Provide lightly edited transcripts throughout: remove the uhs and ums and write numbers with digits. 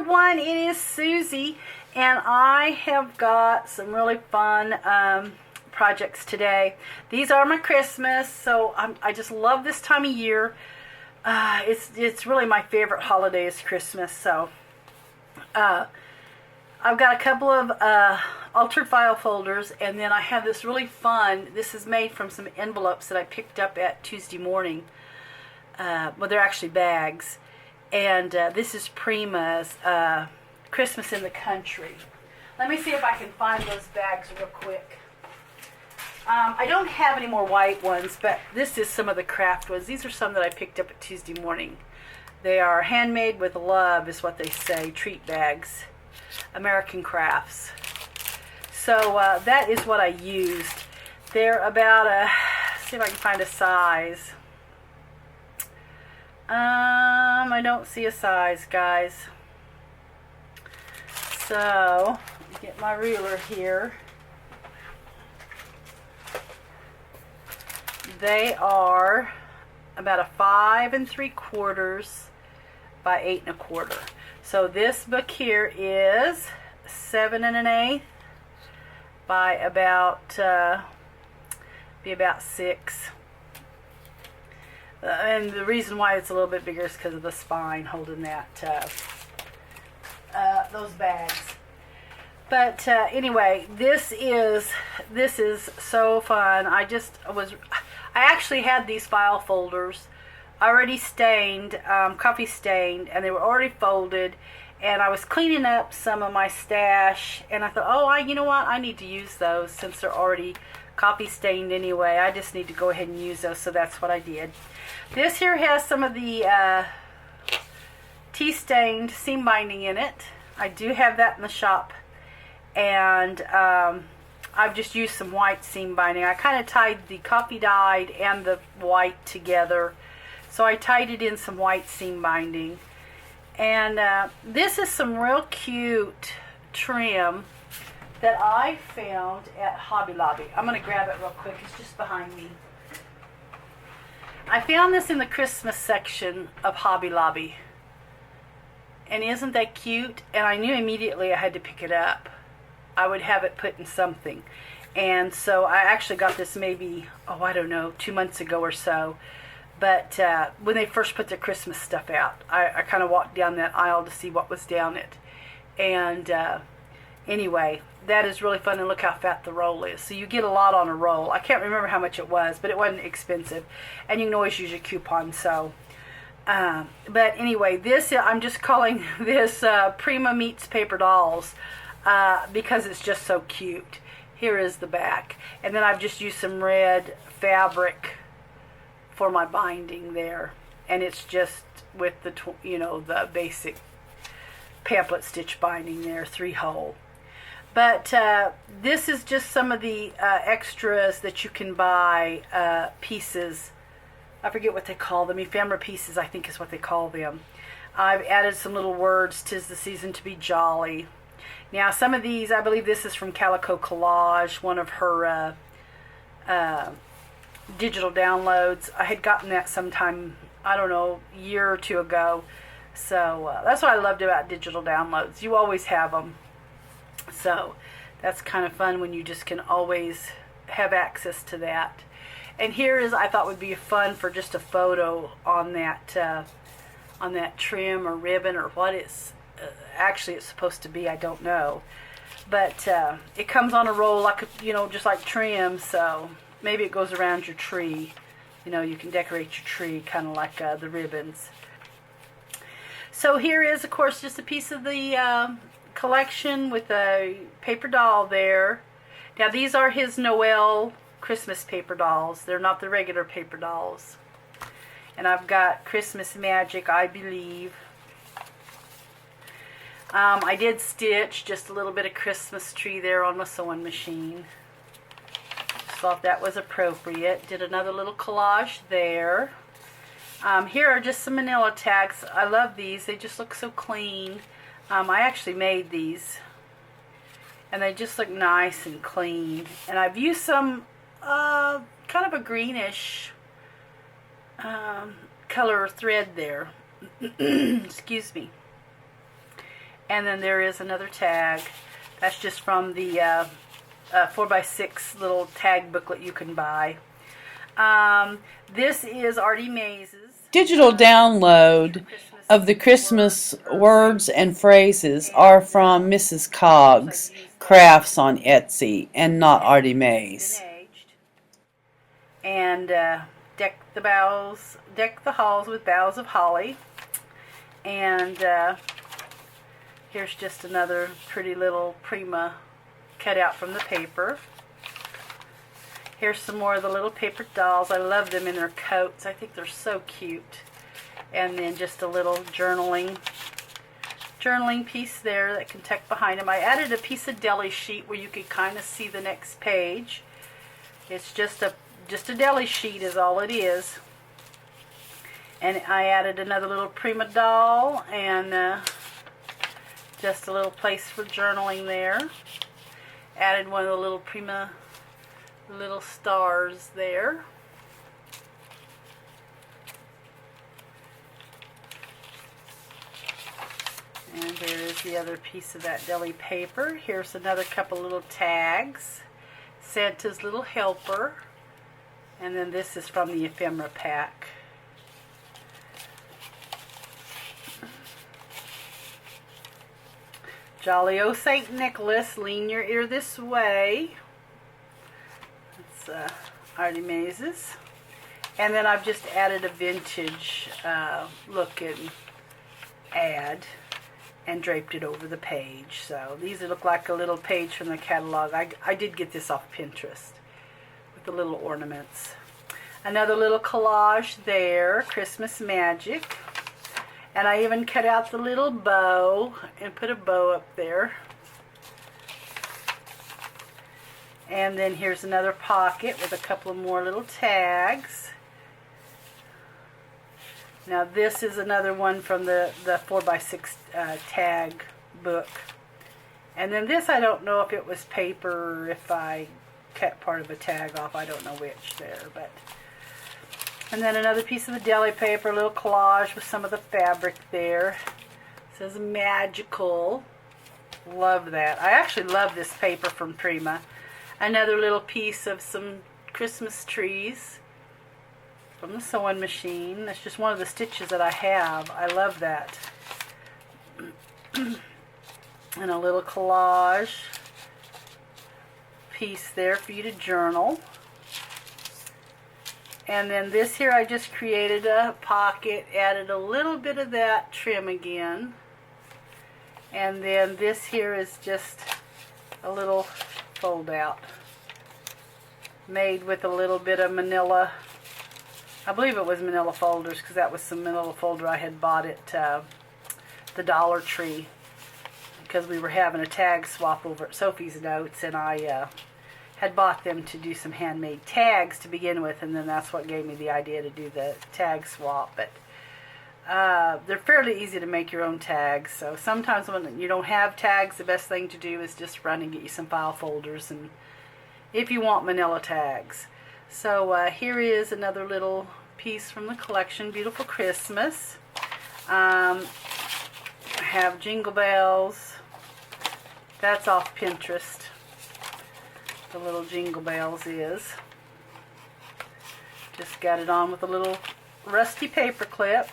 everyone, it is Susie, and I have got some really fun projects today. These are my Christmas, so I just love this time of year. It's really my favorite holiday is Christmas. So I've got a couple of altered file folders, and then I have this really fun. This is made from some envelopes that I picked up at Tuesday morning. Well, they're actually bags. And this is Prima's Christmas in the Country. Let me see if I can find those bags real quick. I don't have any more white ones, but this is some of the craft ones. These are some that I picked up at Tuesday morning. They are handmade with love, is what they say. Treat bags. American crafts. So that is what I used. They're about let's see if I can find a size. I don't see a size, guys. So, get my ruler here. They are about a 5 3/4 by 8 1/4. So this book here is 7 1/8 by about 6. And the reason why it's a little bit bigger is because of the spine holding that those bags. But anyway, this is so fun. I actually had these file folders already stained, coffee stained, and they were already folded. And I was cleaning up some of my stash, and I thought, oh, you know what? I need to use those since they're already coffee stained anyway. I just need to go ahead and use those, so that's what I did. This here has some of the tea stained seam binding in it. I do have that in the shop, and I've just used some white seam binding. I kind of tied the coffee dyed and the white together, so I tied it in some white seam binding. And this is some real cute trim that I found at Hobby Lobby. I'm going to grab it real quick. It's just behind me. I found this in the Christmas section of Hobby Lobby. And isn't that cute? And I knew immediately I had to pick it up. I would have it put in something. And so I actually got this maybe, I don't know, 2 months ago or so. But when they first put their Christmas stuff out, I kind of walked down that aisle to see what was down it. And anyway, that is really fun, and look how fat the roll is. So you get a lot on a roll. I can't remember how much it was, but it wasn't expensive. And you can always use your coupon. So, but anyway, this, I'm just calling this Prima Meets Paper Dolls because it's just so cute. Here is the back. And then I've just used some red fabric for my binding there. And it's just with the, the basic pamphlet stitch binding there, 3-hole. But this is just some of the extras that you can buy, pieces. I forget what they call them. Ephemera pieces, I think is what they call them. I've added some little words. 'Tis the season to be jolly. Now, some of these, I believe this is from Calico Collage, one of her digital downloads. I had gotten that sometime, I don't know, a year or two ago. So that's what I loved about digital downloads. You always have them. So that's kind of fun when you just can always have access to that. And here is, I thought would be fun for just a photo on that trim or ribbon or what it's actually it's supposed to be. I don't know, but it comes on a roll like just like trim. So maybe it goes around your tree. You can decorate your tree kind of like the ribbons. So here is, of course, just a piece of the collection with a paper doll there. Now these are his Noel Christmas paper dolls. They're not the regular paper dolls. And I've got Christmas Magic, I believe. I did stitch just a little bit of Christmas tree there on my sewing machine. Just thought that was appropriate. Did another little collage there. Here are just some manila tags. I love these. They just look so clean. I actually made these, and they just look nice and clean. And I've used some kind of a greenish color thread there. Excuse me. And then there is another tag. That's just from the 4x6 little tag booklet you can buy. This is Artie Maze's Digital download of the Christmas words and phrases are from Mrs. Coggs Crafts on Etsy and not Artie Maze. And deck the halls with boughs of holly. And here's just another pretty little Prima cut out from the paper. Here's some more of the little paper dolls. I love them in their coats. I think they're so cute. And then just a little journaling piece there that can tuck behind them. I added a piece of deli sheet where you could kind of see the next page. It's just a deli sheet is all it is. And I added another little Prima doll and just a little place for journaling there. Added one of the little Prima little stars there. And there is the other piece of that deli paper. Here's another couple little tags. Santa's little helper. And then this is from the ephemera pack. Jolly O St. Nicholas, lean your ear this way. That's Artie Maze's. And then I've just added a vintage looking ad and draped it over the page. So these look like a little page from the catalog. I did get this off Pinterest with the little ornaments. Another little collage there, Christmas magic. And I even cut out the little bow and put a bow up there. And then here's another pocket with a couple of more little tags. Now this is another one from the 4x6 tag book. And then this, I don't know if it was paper or if I cut part of a tag off. I don't know which there. And then another piece of the deli paper, a little collage with some of the fabric there. It says magical. Love that. I actually love this paper from Prima. Another little piece of some Christmas trees from the sewing machine. That's just one of the stitches that I have. I love that. And a little collage piece there for you to journal. And then this here, I just created a pocket, added a little bit of that trim again. And then this here is just a little fold out made with a little bit of manila. I believe it was manila folders because that was some manila folder I had bought at the Dollar Tree because we were having a tag swap over at Sophie's Notes, and I had bought them to do some handmade tags to begin with, and then that's what gave me the idea to do the tag swap. But they're fairly easy to make your own tags, so sometimes when you don't have tags, the best thing to do is just run and get you some file folders, and if you want manila tags. So here is another little piece from the collection, Beautiful Christmas. I have Jingle Bells. That's off Pinterest. The little Jingle Bells is. Just got it on with a little rusty paper clip.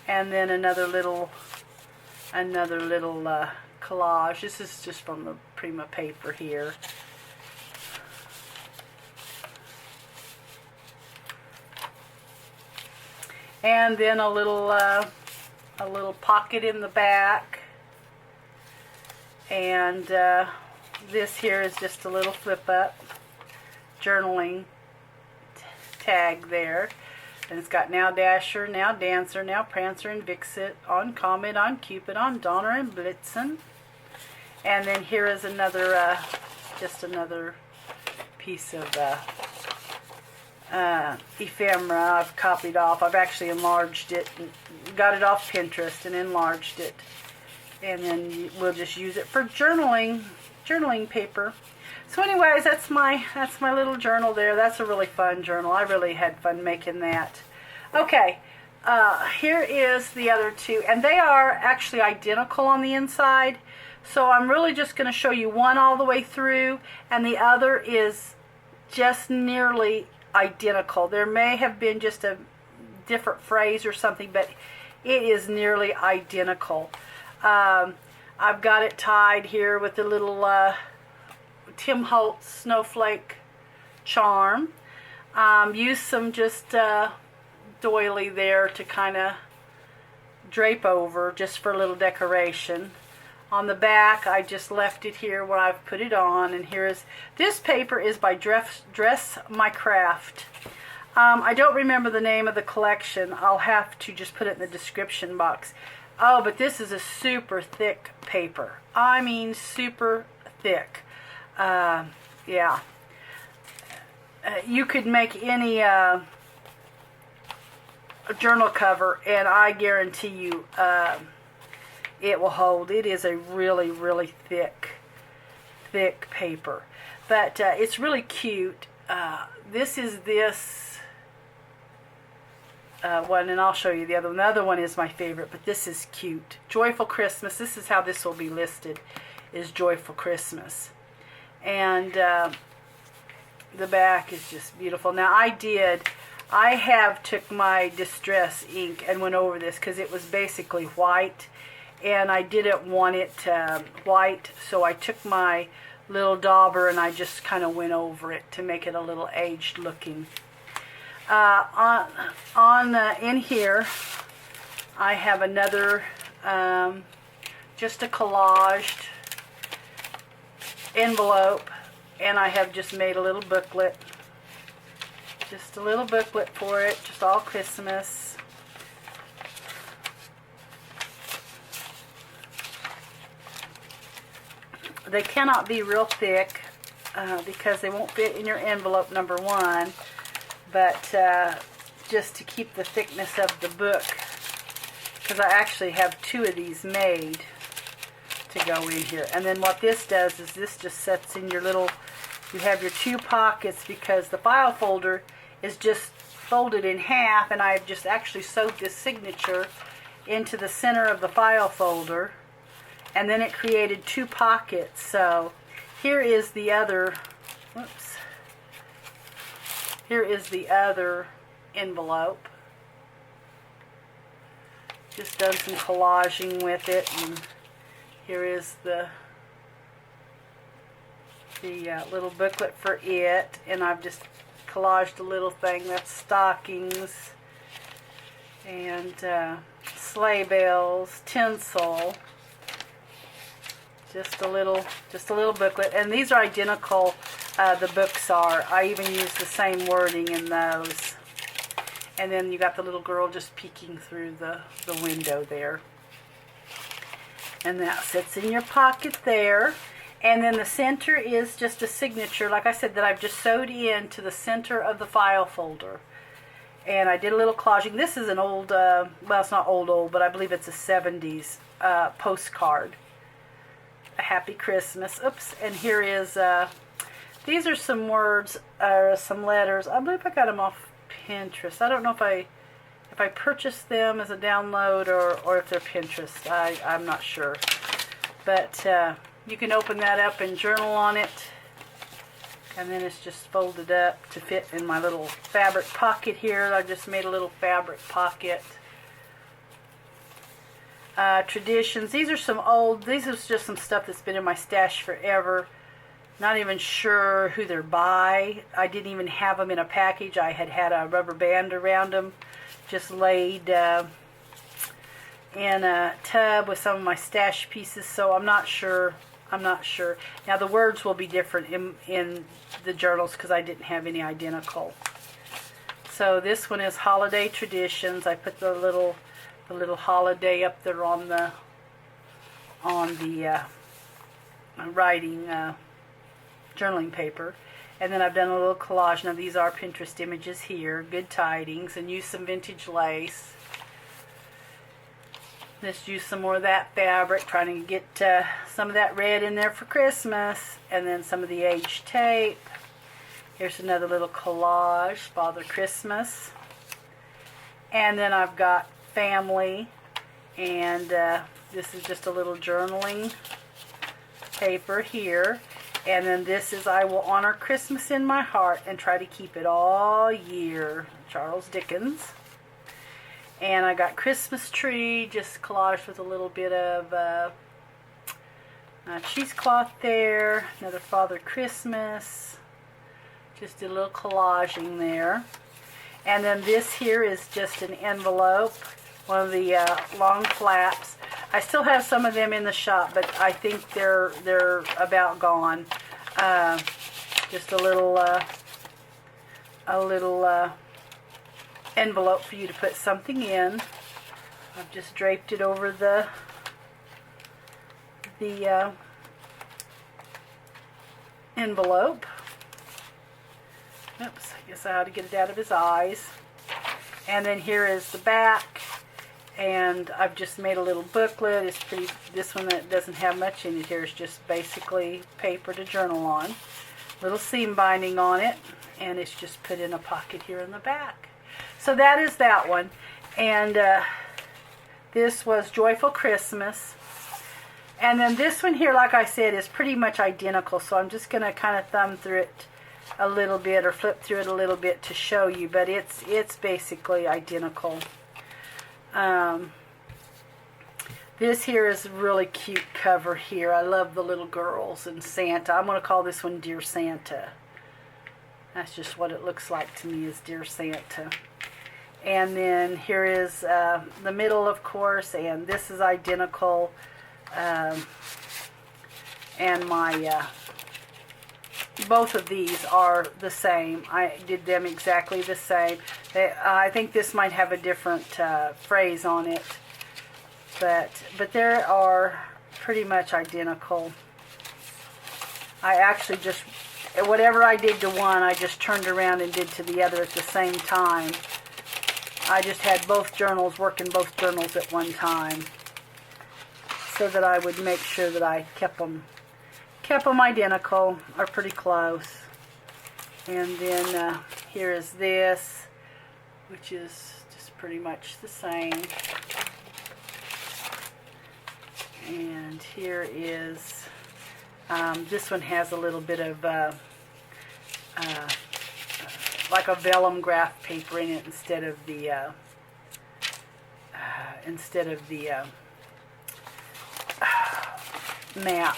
And then another little collage. This is just from the Prima paper here. And then a little pocket in the back. And this here is just a little flip up journaling tag there. And it's got now Dasher, now Dancer, now Prancer and Vixit, on Comet, on Cupid, on Donner and Blitzen. And then here is another, just another piece of ephemera I've copied off. I've actually enlarged it, and got it off Pinterest and enlarged it. And then we'll just use it for journaling paper. So anyways, that's my little journal there. That's a really fun journal. I really had fun making that. Okay, here is the other two, and they are actually identical on the inside. So I'm really just going to show you one all the way through, and the other is just nearly identical. There may have been just a different phrase or something, but it is nearly identical. I've got it tied here with the little Tim Holtz snowflake charm. Used some just doily there to kind of drape over just for a little decoration. On the back, I just left it here where I've put it on, and here is, this paper is by Dress My Craft. I don't remember the name of the collection. I'll have to just put it in the description box. Oh, but this is a super thick paper. I mean super thick. Yeah. You could make any journal cover, and I guarantee you it will hold. It is a really, really thick paper. But it's really cute. This is this one, and I'll show you the other one. The other one is my favorite, but this is cute. Joyful Christmas. This is how this will be listed, is Joyful Christmas. And the back is just beautiful. Now I have took my Distress ink and went over this because it was basically white, and I didn't want it white, so I took my little dauber and I just kind of went over it to make it a little aged looking. In here I have another just a collaged envelope, and I have just made a little booklet, just a little booklet for it, just all Christmas. They cannot be real thick because they won't fit in your envelope, number one, but just to keep the thickness of the book, because I actually have two of these made to go in here. And then what this does is this just sets in your little, you have your two pockets, because the file folder is just folded in half, and I've just actually sewed this signature into the center of the file folder, and then it created two pockets. So here is the other, whoops, here is the other envelope. Just done some collaging with it, and here is the little booklet for it, and I've just collaged a little thing that's stockings and sleigh bells, tinsel, just a little booklet. And these are identical, the books are. I even use the same wording in those. And then you got the little girl just peeking through the window there. And that sits in your pocket there. And then the center is just a signature, like I said, that I've just sewed into the center of the file folder. And I did a little collaging. This is an old, well, it's not old, but I believe it's a 70s postcard. A Happy Christmas. Oops. And here is, these are some words, or some letters. I believe I got them off Pinterest. I don't know if I purchased them as a download or if they're Pinterest. I'm not sure. But you can open that up and journal on it. And then it's just folded up to fit in my little fabric pocket here. I just made a little fabric pocket. Traditions. These are some old, these is just some stuff that's been in my stash forever. Not even sure who they're by. I didn't even have them in a package. I had a rubber band around them, just laid in a tub with some of my stash pieces, so I'm not sure. Now the words will be different in the journals because I didn't have any identical. So this one is Holiday Traditions. I put the little holiday up there on the writing journaling paper. And then I've done a little collage. Now these are Pinterest images here. Good tidings, and use some vintage lace. Let's use some more of that fabric, trying to get some of that red in there for Christmas. And then some of the aged tape. Here's another little collage, Father Christmas. And then I've got family, and this is just a little journaling paper here. And then this is I will honor Christmas in my heart and try to keep it all year. Charles Dickens. And I got Christmas tree, just collaged with a little bit of cheesecloth there. Another Father Christmas. Just did a little collaging there. And then this here is just an envelope, one of the long flaps. I still have some of them in the shop, but I think they're about gone. Just a little envelope for you to put something in. I've just draped it over the envelope. Oops, I guess I ought to get it out of his eyes. And then here is the back. And I've just made a little booklet. It's pretty. This one that doesn't have much in it here is just basically paper to journal on. Little seam binding on it, and it's just put in a pocket here in the back. So that is that one. And this was Joyful Christmas. And then this one here, like I said, is pretty much identical. So I'm just going to kind of thumb through it a little bit, or flip through it a little bit to show you. But it's basically identical. This here is a really cute cover here. I love the little girls and Santa. I'm going to call this one Dear Santa. That's just what it looks like to me, is Dear Santa. And then here is the middle, of course, and this is identical. And my both of these are the same. I did them exactly the same. I think this might have a different phrase on it, but they are pretty much identical. I actually just, whatever I did to one, I just turned around and did to the other at the same time. I just had both journals, working both journals at one time, so that I would make sure that I kept them identical, or pretty close. And then here is this, which is just pretty much the same. And here is, this one has a little bit of like a vellum graph paper in it instead of the map.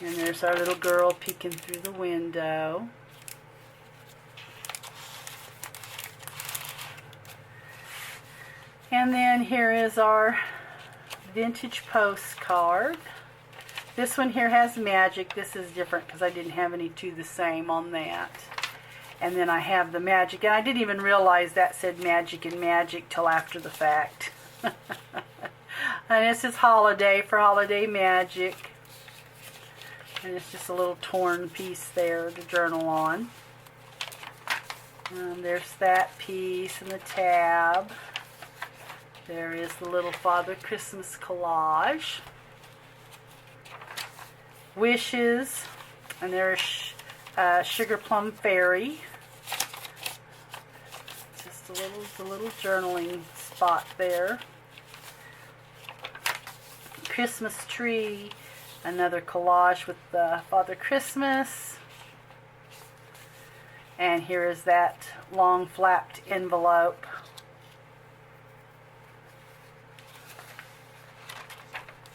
And there's our little girl peeking through the window. And then here is our vintage postcard. This one here has magic. This is different because I didn't have any two the same on that. And then I have the magic. And I didn't even realize that said magic and magic till after the fact. And this is holiday for holiday magic. And it's just a little torn piece there to journal on. And there's that piece and the tab. There is the little Father Christmas collage. Wishes. And there's Sugar Plum Fairy. Just a little journaling spot there. Christmas tree. Another collage with Father Christmas. And here is that long flapped envelope.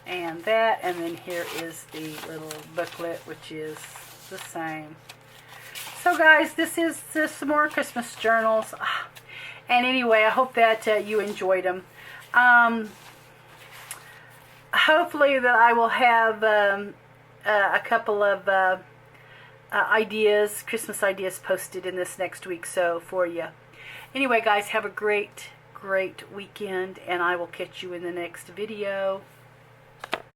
And that, and then here is the little booklet, which is the same. So guys, this is some more Christmas journals. And anyway, I hope that you enjoyed them. Hopefully that I will have a couple of ideas, Christmas ideas posted in this next week so for you. Anyway, guys, have a great weekend, and I will catch you in the next video.